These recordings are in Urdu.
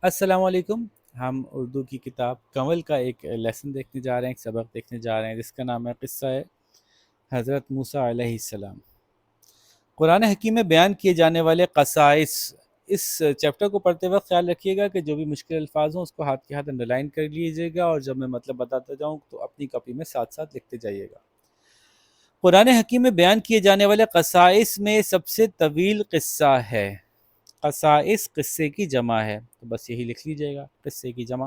السلام علیکم۔ ہم اردو کی کتاب کنول کا ایک لیسن دیکھنے جا رہے ہیں، ایک سبق دیکھنے جا رہے ہیں جس کا نام ہے قصہ حضرت موسیٰ علیہ السلام۔ قرآن حکیم میں بیان کیے جانے والے قصائص، اس چیپٹر کو پڑھتے وقت خیال رکھیے گا کہ جو بھی مشکل الفاظ ہوں اس کو ہاتھ کے ہاتھ انڈرلائن کر لیجیے گا، اور جب میں مطلب بتاتا جاؤں تو اپنی کاپی میں ساتھ ساتھ لکھتے جائیے گا۔ قرآن حکیم میں بیان کیے جانے والے قصائص میں سب سے طویل قصہ ہے۔ قصائص قصے کی جمع ہے، تو بس یہی لکھ لیجیے گا، قصے کی جمع۔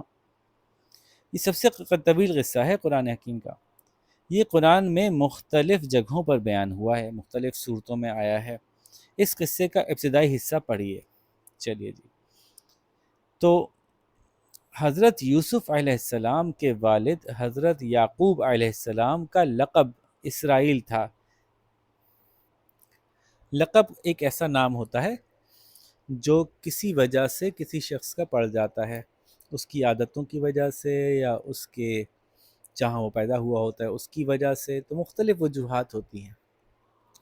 یہ سب سے طویل قصہ ہے قرآن حکیم کا۔ یہ قرآن میں مختلف جگہوں پر بیان ہوا ہے، مختلف صورتوں میں آیا ہے۔ اس قصے کا ابتدائی حصہ پڑھیے۔ چلیے جی، تو حضرت یوسف علیہ السلام کے والد حضرت یعقوب علیہ السلام کا لقب اسرائیل تھا۔ لقب ایک ایسا نام ہوتا ہے جو کسی وجہ سے کسی شخص کا پڑ جاتا ہے، اس کی عادتوں کی وجہ سے یا اس کے جہاں وہ پیدا ہوا ہوتا ہے اس کی وجہ سے، تو مختلف وجوہات ہوتی ہیں۔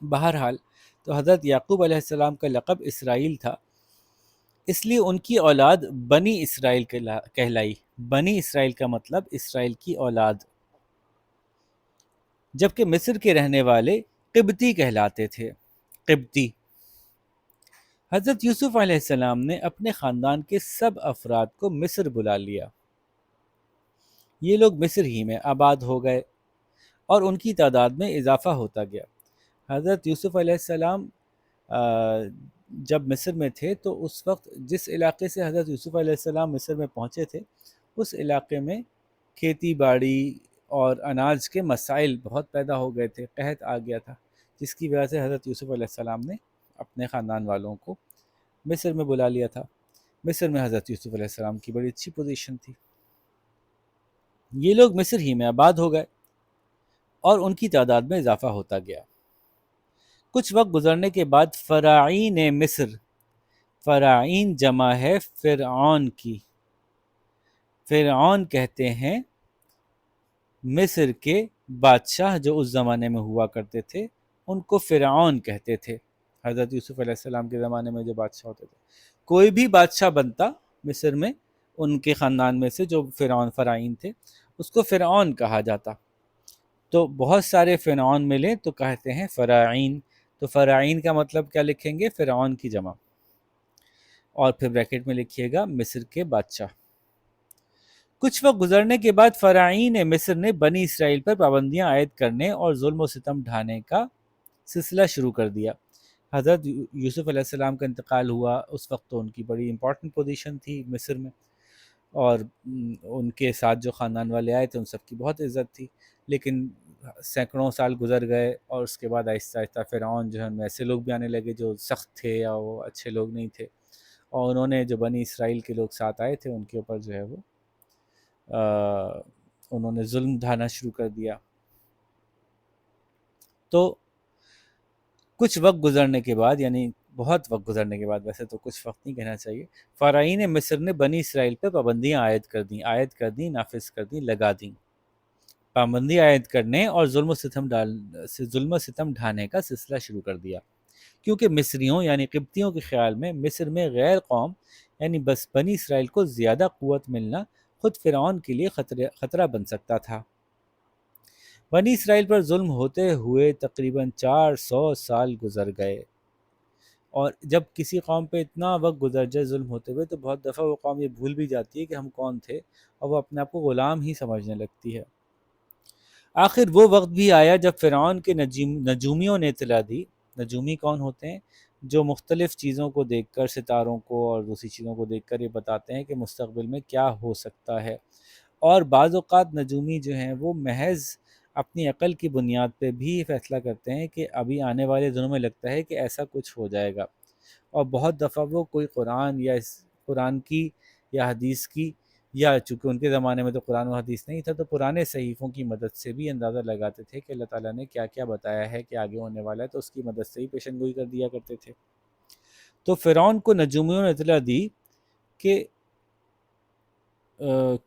بہرحال تو حضرت یعقوب علیہ السلام کا لقب اسرائیل تھا، اس لیے ان کی اولاد بنی اسرائیل کہلائی۔ بنی اسرائیل کا مطلب اسرائیل کی اولاد، جبکہ مصر کے رہنے والے قبطی کہلاتے تھے۔ قبطی۔ حضرت یوسف علیہ السلام نے اپنے خاندان کے سب افراد کو مصر بلا لیا۔ یہ لوگ مصر ہی میں آباد ہو گئے اور ان کی تعداد میں اضافہ ہوتا گیا۔ حضرت یوسف علیہ السلام جب مصر میں تھے تو اس وقت جس علاقے سے حضرت یوسف علیہ السلام مصر میں پہنچے تھے، اس علاقے میں کھیتی باڑی اور اناج کے مسائل بہت پیدا ہو گئے تھے، قحط آ گیا تھا، جس کی وجہ سے حضرت یوسف علیہ السلام نے اپنے خاندان والوں کو مصر میں بلا لیا تھا۔ مصر میں حضرت یوسف علیہ السلام کی بڑی اچھی پوزیشن تھی۔ یہ لوگ مصر ہی میں آباد ہو گئے اور ان کی تعداد میں اضافہ ہوتا گیا۔ کچھ وقت گزرنے کے بعد فراعین مصر، فراعین جمع ہے فرعون کی، فرعون کہتے ہیں مصر کے بادشاہ جو اس زمانے میں ہوا کرتے تھے، ان کو فرعون کہتے تھے۔ حضرت یوسف علیہ السلام کے زمانے میں جو بادشاہ ہوتے تھے، کوئی بھی بادشاہ بنتا مصر میں ان کے خاندان میں سے جو فرعون فراعین تھے، اس کو فرعون کہا جاتا۔ تو بہت سارے فرعون ملے تو کہتے ہیں فراعین۔ تو فراعین کا مطلب کیا لکھیں گے؟ فرعون کی جمع، اور پھر بریکٹ میں لکھیے گا مصر کے بادشاہ۔ کچھ وقت گزرنے کے بعد فراعین مصر نے بنی اسرائیل پر پابندیاں عائد کرنے اور ظلم و ستم ڈھانے کا سلسلہ شروع کر دیا۔ حضرت یوسف علیہ السلام کا انتقال ہوا، اس وقت تو ان کی بڑی امپورٹنٹ پوزیشن تھی مصر میں، اور ان کے ساتھ جو خاندان والے آئے تھے ان سب کی بہت عزت تھی، لیکن سینکڑوں سال گزر گئے اور اس کے بعد آہستہ آہستہ فرعون جو ہے ان میں ایسے لوگ بھی آنے لگے جو سخت تھے یا وہ اچھے لوگ نہیں تھے، اور انہوں نے جو بنی اسرائیل کے لوگ ساتھ آئے تھے ان کے اوپر جو ہے وہ انہوں نے ظلم ڈھانا شروع کر دیا۔ تو کچھ وقت گزرنے کے بعد، یعنی بہت وقت گزرنے کے بعد، ویسے تو کچھ وقت نہیں کہنا چاہیے، فراعین مصر نے بنی اسرائیل پہ پابندیاں عائد کر دیں، نافذ کر دیں، لگا دیں۔ پابندی عائد کرنے اور ظلم و ستم ڈھانے کا سلسلہ شروع کر دیا، کیونکہ مصریوں یعنی قبطیوں کے خیال میں مصر میں غیر قوم یعنی بس بنی اسرائیل کو زیادہ قوت ملنا خود فرعون کے لیے خطرہ بن سکتا تھا۔ بنی اسرائیل پر ظلم ہوتے ہوئے تقریباً 400 سال گزر گئے، اور جب کسی قوم پہ اتنا وقت گزر جائے ظلم ہوتے ہوئے تو بہت دفعہ وہ قوم یہ بھول بھی جاتی ہے کہ ہم کون تھے، اور وہ اپنے آپ کو غلام ہی سمجھنے لگتی ہے۔ آخر وہ وقت بھی آیا جب فرعون کے نجومیوں نے اطلاع دی۔ نجومی کون ہوتے ہیں؟ جو مختلف چیزوں کو دیکھ کر، ستاروں کو اور دوسری چیزوں کو دیکھ کر یہ بتاتے ہیں کہ مستقبل میں کیا ہو سکتا ہے، اور بعض اوقات نجومی جو ہیں وہ محض اپنی عقل کی بنیاد پہ بھی فیصلہ کرتے ہیں کہ ابھی آنے والے دنوں میں لگتا ہے کہ ایسا کچھ ہو جائے گا، اور بہت دفعہ وہ کوئی قرآن کی یا حدیث کی، یا چونکہ ان کے زمانے میں تو قرآن و حدیث نہیں تھا، تو پرانے صحیفوں کی مدد سے بھی اندازہ لگاتے تھے کہ اللہ تعالیٰ نے کیا کیا بتایا ہے کہ آگے ہونے والا ہے، تو اس کی مدد سے ہی پیشن گوئی کر دیا کرتے تھے۔ تو فرعون کو نجومیوں نے اطلاع دی کہ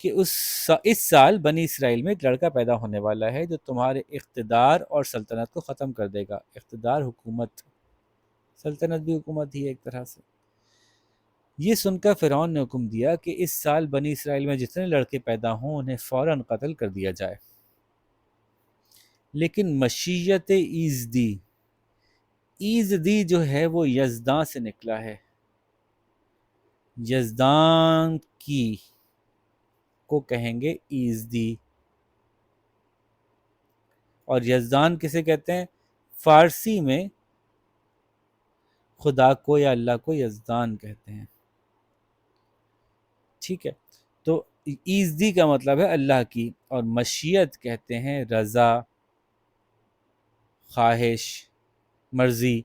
اس سال بنی اسرائیل میں ایک لڑکا پیدا ہونے والا ہے جو تمہارے اقتدار اور سلطنت کو ختم کر دے گا۔ اقتدار، حکومت، سلطنت بھی حکومت ہی ہے ایک طرح سے۔ یہ سن کر فرعون نے حکم دیا کہ اس سال بنی اسرائیل میں جتنے لڑکے پیدا ہوں انہیں فوراً قتل کر دیا جائے، لیکن مشیت ایزدی جو ہے وہ یزداں سے نکلا ہے، یزدان کی کو کہیں گے ایزدی، اور یزدان کسے کہتے ہیں؟ فارسی میں خدا کو یا اللہ کو یزدان کہتے ہیں، ٹھیک ہے؟ تو ایزدی کا مطلب ہے اللہ کی، اور مشیت کہتے ہیں رضا، خواہش، مرضی۔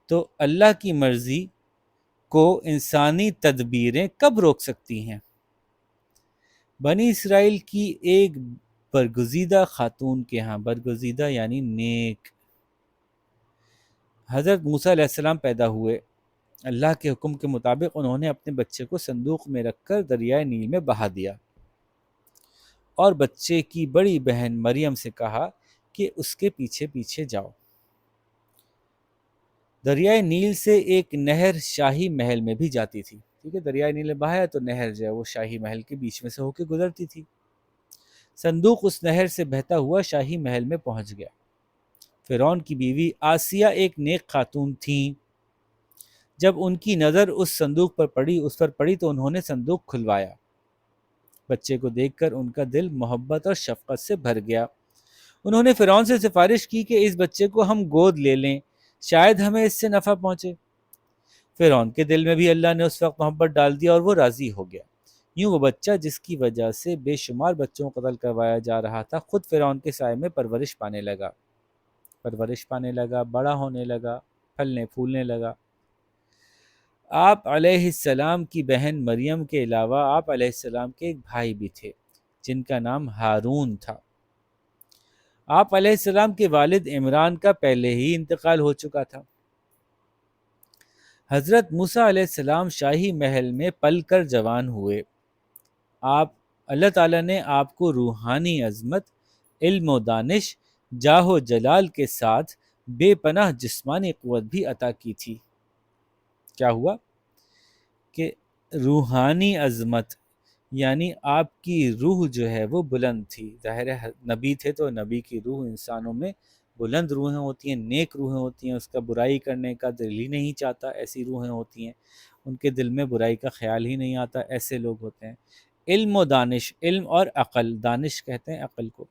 تو اللہ کی مرضی کو انسانی تدبیریں کب روک سکتی ہیں؟ بنی اسرائیل کی ایک برگزیدہ خاتون کے ہاں، برگزیدہ یعنی نیک، حضرت موسیٰ علیہ السلام پیدا ہوئے۔ اللہ کے حکم کے مطابق انہوں نے اپنے بچے کو صندوق میں رکھ کر دریائے نیل میں بہا دیا، اور بچے کی بڑی بہن مریم سے کہا کہ اس کے پیچھے پیچھے جاؤ۔ دریائے نیل سے ایک نہر شاہی محل میں بھی جاتی تھی، ٹھیک ہے؟ دریائے نیل میں بہایا تو نہر جو ہے وہ شاہی محل کے بیچ میں سے ہو کے گزرتی تھی۔ صندوق اس نہر سے بہتا ہوا شاہی محل میں پہنچ گیا۔ فرعون کی بیوی آسیہ ایک نیک خاتون تھیں۔ جب ان کی نظر اس صندوق پر پڑی تو انہوں نے صندوق کھلوایا۔ بچے کو دیکھ کر ان کا دل محبت اور شفقت سے بھر گیا۔ انہوں نے فرعون سے سفارش کی کہ اس بچے کو ہم گود لے لیں، شاید ہمیں اس سے نفع پہنچے۔ فرعون کے دل میں بھی اللہ نے اس وقت محبت ڈال دیا اور وہ راضی ہو گیا۔ یوں وہ بچہ جس کی وجہ سے بے شمار بچوں کو قتل کروایا جا رہا تھا، خود فرعون کے سائے میں پرورش پانے لگا، بڑا ہونے لگا، پھلنے پھولنے لگا۔ آپ علیہ السلام کی بہن مریم کے علاوہ آپ علیہ السلام کے ایک بھائی بھی تھے جن کا نام ہارون تھا۔ آپ علیہ السلام کے والد عمران کا پہلے ہی انتقال ہو چکا تھا۔ حضرت موسیٰ علیہ السلام شاہی محل میں پل کر جوان ہوئے۔ اللہ تعالیٰ نے آپ کو روحانی عظمت، علم و دانش، جاہ و جلال کے ساتھ بے پناہ جسمانی قوت بھی عطا کی تھی۔ کیا ہوا کہ روحانی عظمت یعنی آپ کی روح جو ہے وہ بلند تھی، ظاہر ہے نبی تھے تو نبی کی روح انسانوں میں بلند روحیں ہوتی ہیں، نیک روحیں ہوتی ہیں، اس کا برائی کرنے کا دل ہی نہیں چاہتا، ایسی روحیں ہوتی ہیں، ان کے دل میں برائی کا خیال ہی نہیں آتا، ایسے لوگ ہوتے ہیں۔ علم و دانش، علم اور عقل، دانش کہتے ہیں عقل کو،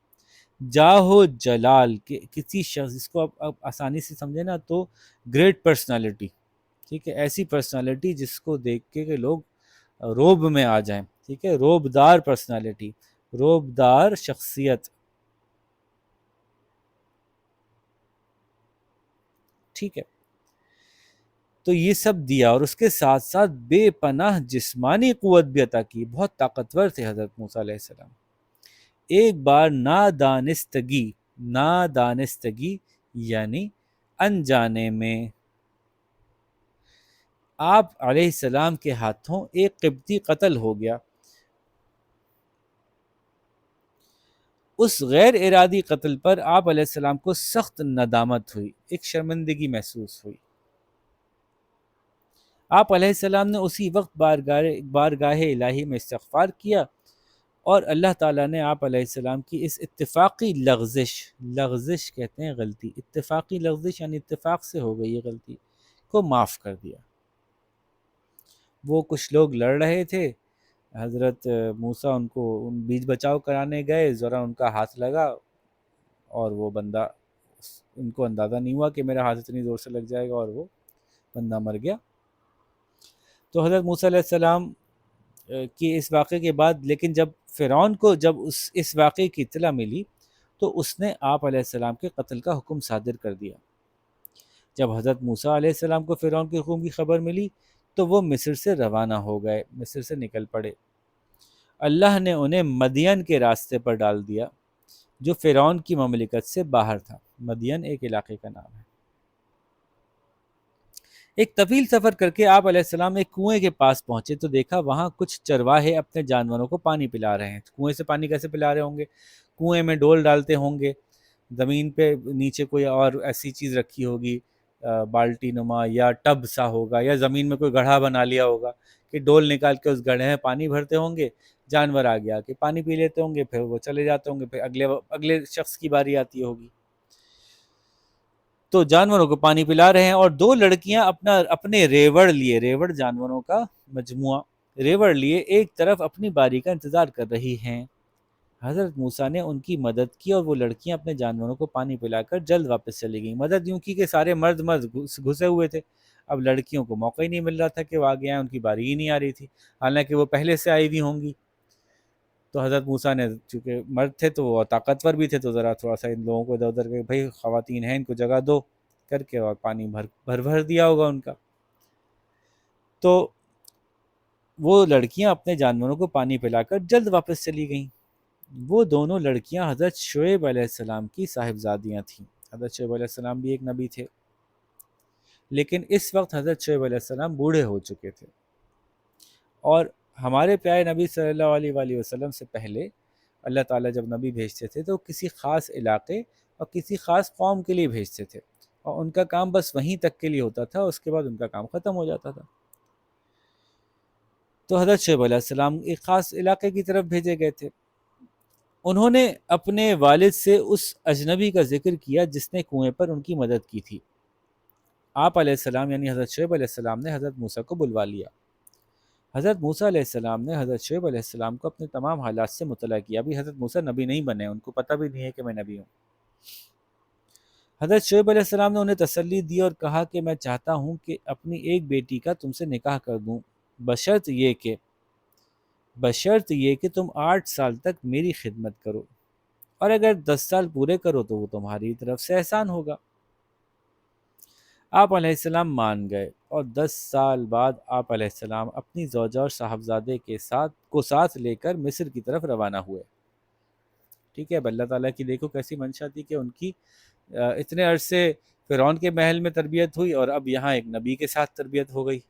جاہ و جلال، کہ کسی شخص، اس کو آپ آسانی سے سمجھیں نا تو گریٹ پرسنالٹی، ٹھیک ہے؟ ایسی پرسنالٹی جس کو دیکھ کے کہ لوگ روب میں آ جائیں، ٹھیک ہے؟ روبدار پرسنالٹی، روبدار شخصیت، ٹھیک ہے؟ تو یہ سب دیا، اور اس کے ساتھ ساتھ بے پناہ جسمانی قوت بھی عطا کی۔ بہت طاقتور تھے حضرت موسیٰ علیہ السلام۔ ایک بار نادانستگی یعنی انجانے میں آپ علیہ السلام کے ہاتھوں ایک قبطی قتل ہو گیا۔ اس غیر ارادی قتل پر آپ علیہ السلام کو سخت ندامت ہوئی، ایک شرمندگی محسوس ہوئی۔ آپ علیہ السلام نے اسی وقت بارگاہ الہی میں استغفار کیا، اور اللہ تعالیٰ نے آپ علیہ السلام کی اس اتفاقی لغزش کہتے ہیں غلطی، اتفاقی لغزش یعنی اتفاق سے ہو گئی یہ غلطی، کو معاف کر دیا۔ وہ کچھ لوگ لڑ رہے تھے، حضرت موسیٰ ان کو بیچ بچاؤ کرانے گئے، ذرا ان کا ہاتھ لگا اور وہ بندہ، ان کو اندازہ نہیں ہوا کہ میرا ہاتھ اتنی زور سے لگ جائے گا، اور وہ بندہ مر گیا۔ تو حضرت موسیٰ علیہ السلام کی اس واقعے کے بعد، لیکن جب فرعون کو اس واقعے کی اطلاع ملی تو اس نے آپ علیہ السلام کے قتل کا حکم صادر کر دیا۔ جب حضرت موسیٰ علیہ السلام کو فرعون کے حکم کی خبر ملی تو وہ مصر سے روانہ ہو گئے، مصر سے نکل پڑے۔ اللہ نے انہیں مدین کے راستے پر ڈال دیا جو فرعون کی مملکت سے باہر تھا۔ مدین ایک علاقے کا نام ہے۔ ایک طویل سفر کر کے آپ علیہ السلام ایک کنویں کے پاس پہنچے تو دیکھا وہاں کچھ چرواہے اپنے جانوروں کو پانی پلا رہے ہیں۔ کنویں سے پانی کیسے پلا رہے ہوں گے؟ کنویں میں ڈول ڈالتے ہوں گے، زمین پہ نیچے کوئی اور ایسی چیز رکھی ہوگی بالٹی نما یا ٹب سا ہوگا، یا زمین میں کوئی گڑھا بنا لیا ہوگا کہ ڈول نکال کے اس گڑھے میں پانی بھرتے ہوں گے، جانور آ گیا کہ پانی پی لیتے ہوں گے، پھر وہ چلے جاتے ہوں گے، پھر اگلے شخص کی باری آتی ہوگی۔ تو جانوروں کو پانی پلا رہے ہیں، اور دو لڑکیاں اپنے ریوڑ لیے، ریوڑ جانوروں کا مجموعہ، ریوڑ لیے ایک طرف اپنی باری کا انتظار کر رہی ہیں۔ حضرت موسیٰ نے ان کی مدد کی اور وہ لڑکیاں اپنے جانوروں کو پانی پلا کر جلد واپس چلی گئیں۔ مدد یوں کی کہ سارے مرد گھسے ہوئے تھے، اب لڑکیوں کو موقع ہی نہیں مل رہا تھا کہ وہ آگے آئیں، ان کی باری ہی نہیں آ رہی تھی، حالانکہ وہ پہلے سے آئی ہوئی ہوں گی۔ تو حضرت موسیٰ نے، چونکہ مرد تھے تو وہ طاقتور بھی تھے، تو ذرا تھوڑا سا ان لوگوں کو ادھر ادھر کے بھائی خواتین ہیں ان کو جگہ دو کر کے، اور پانی بھر دیا ہوگا ان کا۔ تو وہ لڑکیاں اپنے جانوروں کو پانی پلا کر جلد واپس چلی گئیں۔ وہ دونوں لڑکیاں حضرت شعیب علیہ السلام کی صاحبزادیاں تھیں۔ حضرت شعیب علیہ السلام بھی ایک نبی تھے، لیکن اس وقت حضرت شعیب علیہ السلام بوڑھے ہو چکے تھے، اور ہمارے پیارے نبی صلی اللہ علیہ وآلہ وسلم سے پہلے اللہ تعالیٰ جب نبی بھیجتے تھے تو کسی خاص علاقے اور کسی خاص قوم کے لیے بھیجتے تھے، اور ان کا کام بس وہیں تک کے لیے ہوتا تھا، اس کے بعد ان کا کام ختم ہو جاتا تھا۔ تو حضرت شعیب علیہ السلام ایک خاص علاقے کی طرف بھیجے گئے تھے۔ انہوں نے اپنے والد سے اس اجنبی کا ذکر کیا جس نے کنویں پر ان کی مدد کی تھی۔ آپ علیہ السلام یعنی حضرت شعیب علیہ السلام نے حضرت موسیٰ کو بلوا لیا۔ حضرت موسیٰ علیہ السلام نے حضرت شعیب علیہ السلام کو اپنے تمام حالات سے مطلع کیا۔ ابھی حضرت موسیٰ نبی نہیں بنے، ان کو پتہ بھی نہیں ہے کہ میں نبی ہوں۔ حضرت شعیب علیہ السلام نے انہیں تسلی دی اور کہا کہ میں چاہتا ہوں کہ اپنی ایک بیٹی کا تم سے نکاح کر دوں، بشرط یہ کہ تم 8 سال تک میری خدمت کرو، اور اگر 10 سال پورے کرو تو وہ تمہاری طرف سے احسان ہوگا۔ آپ علیہ السلام مان گئے، اور 10 سال بعد آپ علیہ السلام اپنی زوجہ اور صاحبزادے کے ساتھ لے کر مصر کی طرف روانہ ہوئے۔ ٹھیک ہے، اب اللہ تعالیٰ کی دیکھو کیسی منشا تھی کہ ان کی اتنے عرصے فرعون کے محل میں تربیت ہوئی، اور اب یہاں ایک نبی کے ساتھ تربیت ہو گئی۔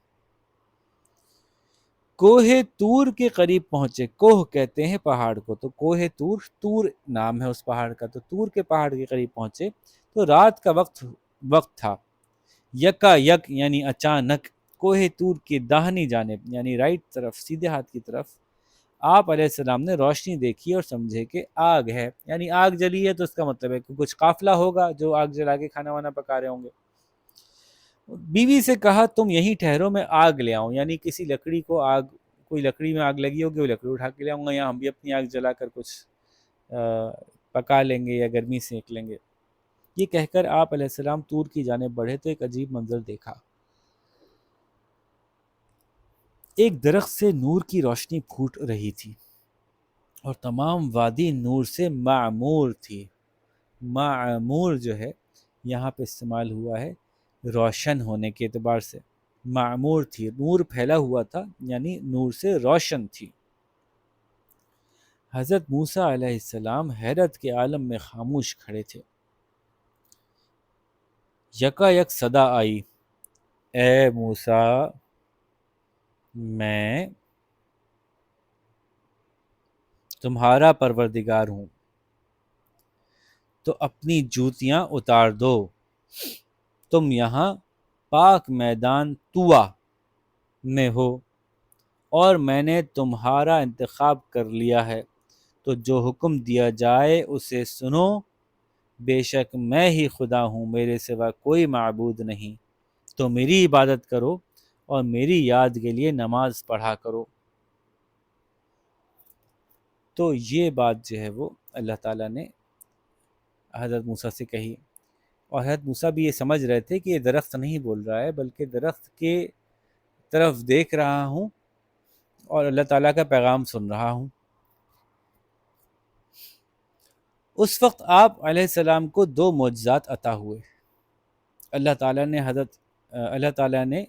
کوہ طور کے قریب پہنچے، کوہ کہتے ہیں پہاڑ کو، تو کوہ طور، طور نام ہے اس پہاڑ کا، تو طور کے پہاڑ کے قریب پہنچے تو رات کا وقت تھا۔ یکا یک یعنی اچانک، کوہ طور کی داہنی جانب یعنی رائٹ طرف، سیدھے ہاتھ کی طرف آپ علیہ السلام نے روشنی دیکھی اور سمجھے کہ آگ ہے، یعنی آگ جلی ہے، تو اس کا مطلب ہے کہ کچھ قافلہ ہوگا جو آگ جلا کے کھانا وانا پکا رہے ہوں گے۔ بیوی سے کہا تم یہیں ٹھہرو، میں آگ لے آؤں، یعنی کسی لکڑی کو کوئی لکڑی میں آگ لگی ہوگی، وہ لکڑی اٹھا کے لے آؤں گا، یا ہم بھی اپنی آگ جلا کر کچھ پکا لیں گے یا گرمی سینک لیں گے۔ یہ کہہ کر آپ علیہ السلام طور کی جانب بڑھے تو ایک عجیب منظر دیکھا۔ ایک درخت سے نور کی روشنی پھوٹ رہی تھی، اور تمام وادی نور سے معمور تھی۔ معمور جو ہے یہاں پہ استعمال ہوا ہے روشن ہونے کے اعتبار سے، معمور تھی، نور پھیلا ہوا تھا، یعنی نور سے روشن تھی۔ حضرت موسیٰ علیہ السلام حیرت کے عالم میں خاموش کھڑے تھے۔ یکا یک صدا آئی، اے موسیٰ، میں تمہارا پروردگار ہوں، تو اپنی جوتیاں اتار دو، تم یہاں پاک میدان طوٰ میں ہو، اور میں نے تمہارا انتخاب کر لیا ہے، تو جو حکم دیا جائے اسے سنو، بے شک میں ہی خدا ہوں، میرے سوا کوئی معبود نہیں، تو میری عبادت کرو اور میری یاد کے لیے نماز پڑھا کرو۔ تو یہ بات جو ہے وہ اللہ تعالیٰ نے حضرت موسیٰ سے کہی، اور حضرت موسیٰ بھی یہ سمجھ رہے تھے کہ یہ درخت نہیں بول رہا ہے، بلکہ درخت کے طرف دیکھ رہا ہوں اور اللہ تعالیٰ کا پیغام سن رہا ہوں۔ اس وقت آپ علیہ السلام کو 2 معجزات عطا ہوئے۔ اللہ تعالیٰ نے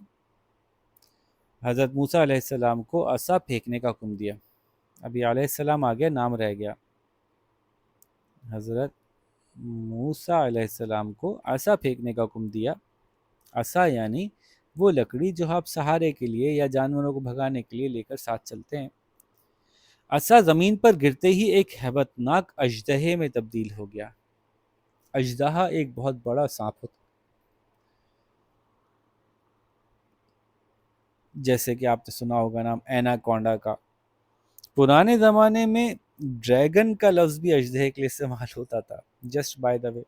حضرت موسیٰ علیہ السلام کو عصا پھینکنے کا حکم دیا۔ ابھی علیہ السلام آ گیا، نام رہ گیا۔ حضرت موسیٰ علیہ السلام کو عصا پھینکنے کا حکم دیا۔ عصا یعنی وہ لکڑی جو آپ سہارے کے لیے یا جانوروں کو بھگانے کے لیے لے کر ساتھ چلتے ہیں۔ عصا زمین پر گرتے ہی ایک ہیبت ناک اژدہے میں تبدیل ہو گیا۔ اژدہا ایک بہت بڑا سانپ ہوتا جیسے کہ آپ نے سنا ہوگا نام اینا کونڈا کا. پرانے زمانے میں ڈریگن کا لفظ بھی اژدہے کے لیے استعمال ہوتا تھا. جسٹ بائی دا وے.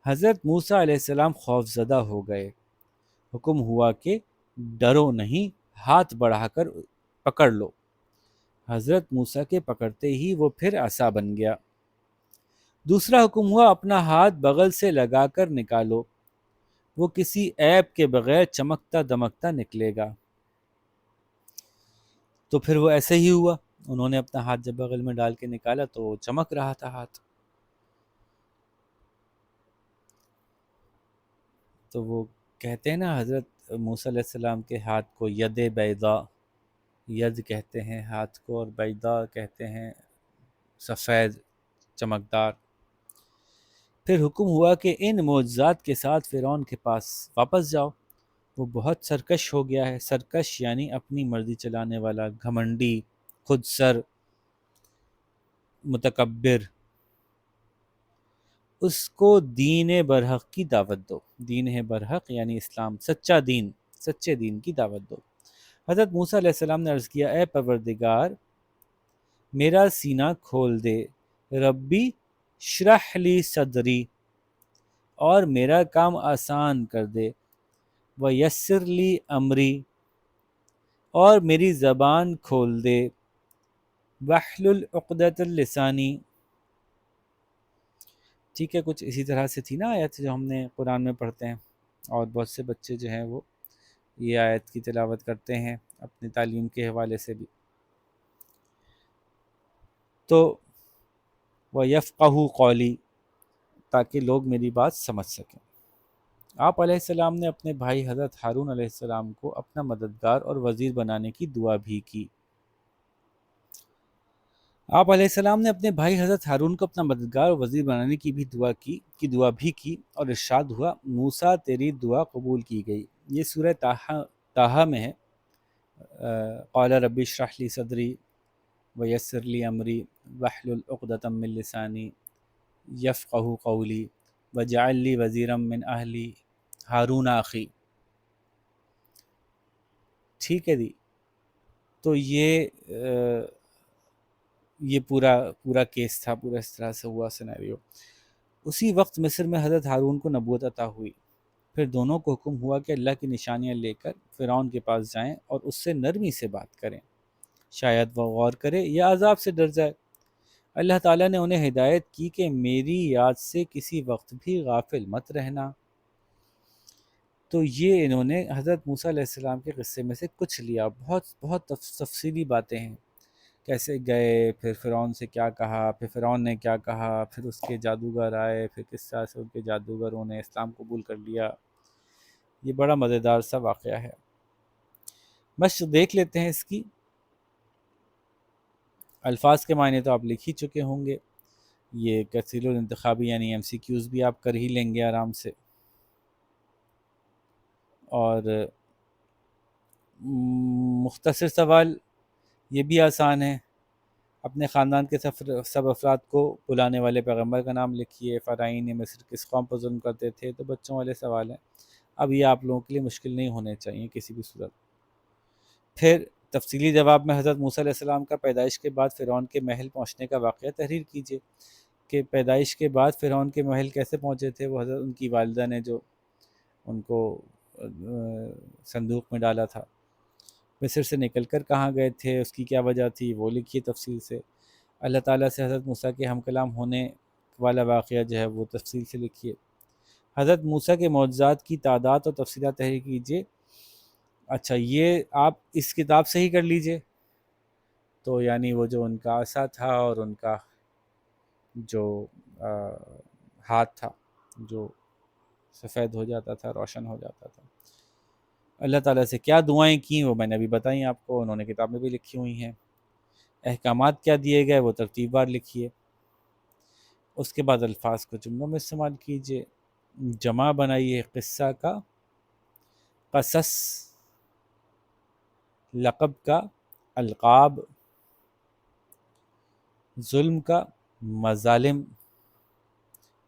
حضرت موسیٰ علیہ السلام خوف زدہ ہو گئے. حکم ہوا کہ ڈرو نہیں، ہاتھ بڑھا کر پکڑ لو. حضرت موسیٰ کے پکڑتے ہی وہ پھر عصا بن گیا. دوسرا حکم ہوا اپنا ہاتھ بغل سے لگا کر نکالو، وہ کسی عیب کے بغیر چمکتا دمکتا نکلے گا. تو پھر وہ ایسے ہی ہوا. انہوں نے اپنا ہاتھ جب بغل میں ڈال کے نکالا تو وہ چمک رہا تھا ہاتھ. تو وہ کہتے ہیں نا حضرت موسیٰ علیہ السلام کے ہاتھ کو ید بیضا، ید کہتے ہیں ہاتھ کو، اور بیضا کہتے ہیں سفید چمکدار. پھر حکم ہوا کہ ان معجزات کے ساتھ فرعون کے پاس واپس جاؤ، وہ بہت سرکش ہو گیا ہے. سرکش یعنی اپنی مرضی چلانے والا، گھمنڈی، خود سر، متکبر. اس کو دین برحق کی دعوت دو. دین برحق یعنی اسلام، سچا دین، سچے دین کی دعوت دو. حضرت موسیٰ علیہ السلام نے عرض کیا، اے پروردگار میرا سینہ کھول دے، ربی شرح لی صدری، اور میرا کام آسان کر دے، ویسر لی امری، اور میری زبان کھول دے، واحلل عقدۃ اللسانی. ٹھیک ہے، کچھ اسی طرح سے تھی نا آیت جو ہم نے قرآن میں پڑھتے ہیں، اور بہت سے بچے جو ہیں وہ یہ آیت کی تلاوت کرتے ہیں اپنی تعلیم کے حوالے سے بھی. تو وَيَفْقَهُ قَوْلِي، تاکہ لوگ میری بات سمجھ سکیں. آپ علیہ السلام نے اپنے بھائی حضرت ہارون علیہ السلام کو اپنا مددگار اور وزیر بنانے کی دعا بھی کی. آپ علیہ السلام نے اپنے بھائی حضرت ہارون کو اپنا مددگار اور وزیر بنانے کی بھی دعا کی اور ارشاد ہوا، موسیٰ تیری دعا قبول کی گئی. یہ سورہ طٰہٰ میں ہے. قال رب اشرح لی صدری ویسر لی امری واحلل عقدۃ من لسانی یفقہوا قولی واجعل لی وزیرا من اہلی ہارون اخی. ٹھیک ہے جی. تو یہ پورا کیس تھا، پورا اس طرح سے ہوا سینیریو. اسی وقت مصر میں حضرت ہارون کو نبوت عطا ہوئی. پھر دونوں کو حکم ہوا کہ اللہ کی نشانیاں لے کر فرعون کے پاس جائیں اور اس سے نرمی سے بات کریں، شاید وہ غور کرے یا عذاب سے ڈر جائے. اللہ تعالیٰ نے انہیں ہدایت کی کہ میری یاد سے کسی وقت بھی غافل مت رہنا. تو یہ انہوں نے حضرت موسیٰ علیہ السلام کے قصے میں سے کچھ لیا. بہت بہت تفصیلی باتیں ہیں، کیسے گئے، پھر فرعون سے کیا کہا، پھر فرعون نے کیا کہا، پھر اس کے جادوگر آئے، پھر کس طرح سے ان کے جادوگروں نے اسلام قبول کر لیا. یہ بڑا مزیدار سا واقعہ ہے. بس دیکھ لیتے ہیں اس کی. الفاظ کے معنی تو آپ لکھ ہی چکے ہوں گے. یہ کثیر الانتخابی یعنی ایم سی کیوز بھی آپ کر ہی لیں گے آرام سے. اور مختصر سوال یہ بھی آسان ہے، اپنے خاندان کے سب افراد کو بلانے والے پیغمبر کا نام لکھیے. فرعین مصر کس قوم پر ظلم کرتے تھے؟ تو بچوں والے سوال ہیں. اب یہ آپ لوگوں کے لیے مشکل نہیں ہونے چاہیے کسی بھی صورت. پھر تفصیلی جواب میں حضرت موسیٰ علیہ السلام کا پیدائش کے بعد فرعون کے محل پہنچنے کا واقعہ تحریر کیجیے، کہ پیدائش کے بعد فرعون کے محل کیسے پہنچے تھے. وہ حضرت ان کی والدہ نے جو ان کو صندوق میں ڈالا تھا، مصر سے نکل کر کہاں گئے تھے، اس کی کیا وجہ تھی، وہ لکھیے تفصیل سے. اللہ تعالیٰ سے حضرت موسیٰ کے ہم کلام ہونے والا واقعہ جو ہے وہ تفصیل سے لکھیے. حضرت موسیٰ کے معجزات کی تعداد اور تفصیلات تحریر کیجیے. اچھا، یہ آپ اس کتاب سے ہی کر لیجئے. تو یعنی وہ جو ان کا عصا تھا اور ان کا جو ہاتھ تھا جو سفید ہو جاتا تھا، روشن ہو جاتا تھا. اللہ تعالیٰ سے کیا دعائیں کیں وہ میں نے ابھی بتائیں آپ کو، انہوں نے کتاب میں بھی لکھی ہوئی ہیں. احکامات کیا دیے گئے وہ ترتیب وار لکھیے. اس کے بعد الفاظ کو جملوں میں استعمال کیجیے. جمع بنائیے قصہ کا، قصص، لقب کا، القاب، ظلم کا، مظالم،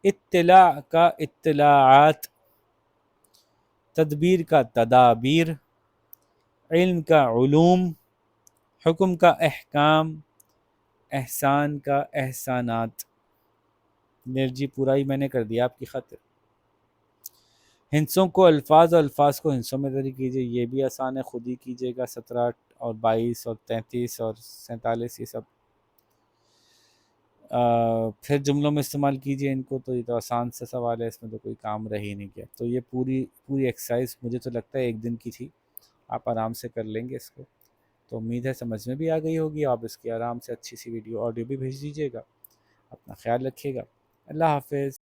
اطلاع کا، اطلاعات، تدبیر کا، تدابیر، علم کا علوم، حکم کا احکام، احسان کا احسانات۔ جی پورا ہی میں نے کر دیا آپ کی خاطر۔ ہندسوں کو الفاظ اور الفاظ کو ہندسوں میں تحریک کیجیے، یہ بھی آسان ہے، خود ہی کیجیے گا۔ 17 اور 22 اور 33 اور 47 یہ سب پھر جملوں میں استعمال کیجیے ان کو، تو یہ تو آسان سا سوال ہے، اس میں تو کوئی کام رہ ہی نہیں گیا۔ تو یہ پوری ایکسرسائز مجھے تو لگتا ہے 1 دن کی تھی، آپ آرام سے کر لیں گے اس کو۔ تو امید ہے سمجھ میں بھی آ گئی ہوگی، آپ اس کی آرام سے اچھی سی ویڈیو آڈیو بھی بھیج دیجیے گا۔ اپنا خیال رکھیے گا، اللہ حافظ۔